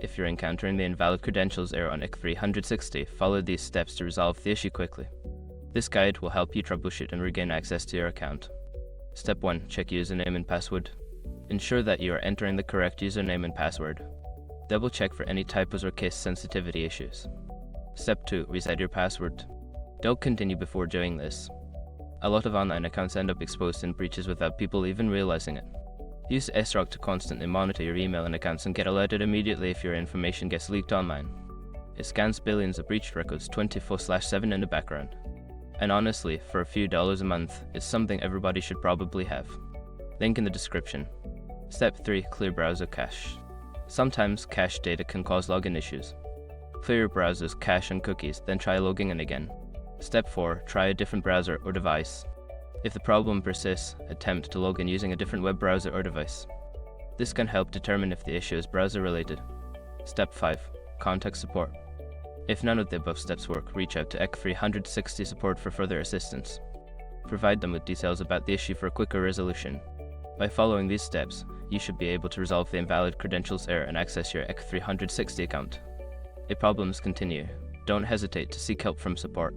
If you're encountering the invalid credentials error on Echo360, follow these steps to resolve the issue quickly. This guide will help you troubleshoot and regain access to your account. Step 1. Check username and password. Ensure that you are entering the correct username and password. Double check for any typos or case sensitivity issues. Step 2. Reset your password. Don't continue before doing this. A lot of online accounts end up exposed in breaches without people even realizing it. Use SROC to constantly monitor your email and accounts and get alerted immediately if your information gets leaked online. It scans billions of breach records 24/7 in the background. And honestly, for a few dollars a month, it's something everybody should probably have. Link in the description. Step 3. Clear browser cache. Sometimes cache data can cause login issues. Clear your browser's cache and cookies, then try logging in again. Step 4. Try a different browser or device. If the problem persists, attempt to log in using a different web browser or device. This can help determine if the issue is browser related. Step 5. Contact support. If none of the above steps work, reach out to Echo360 support for further assistance. Provide them with details about the issue for a quicker resolution. By following these steps, you should be able to resolve the invalid credentials error and access your Echo360 account. If problems continue, don't hesitate to seek help from support.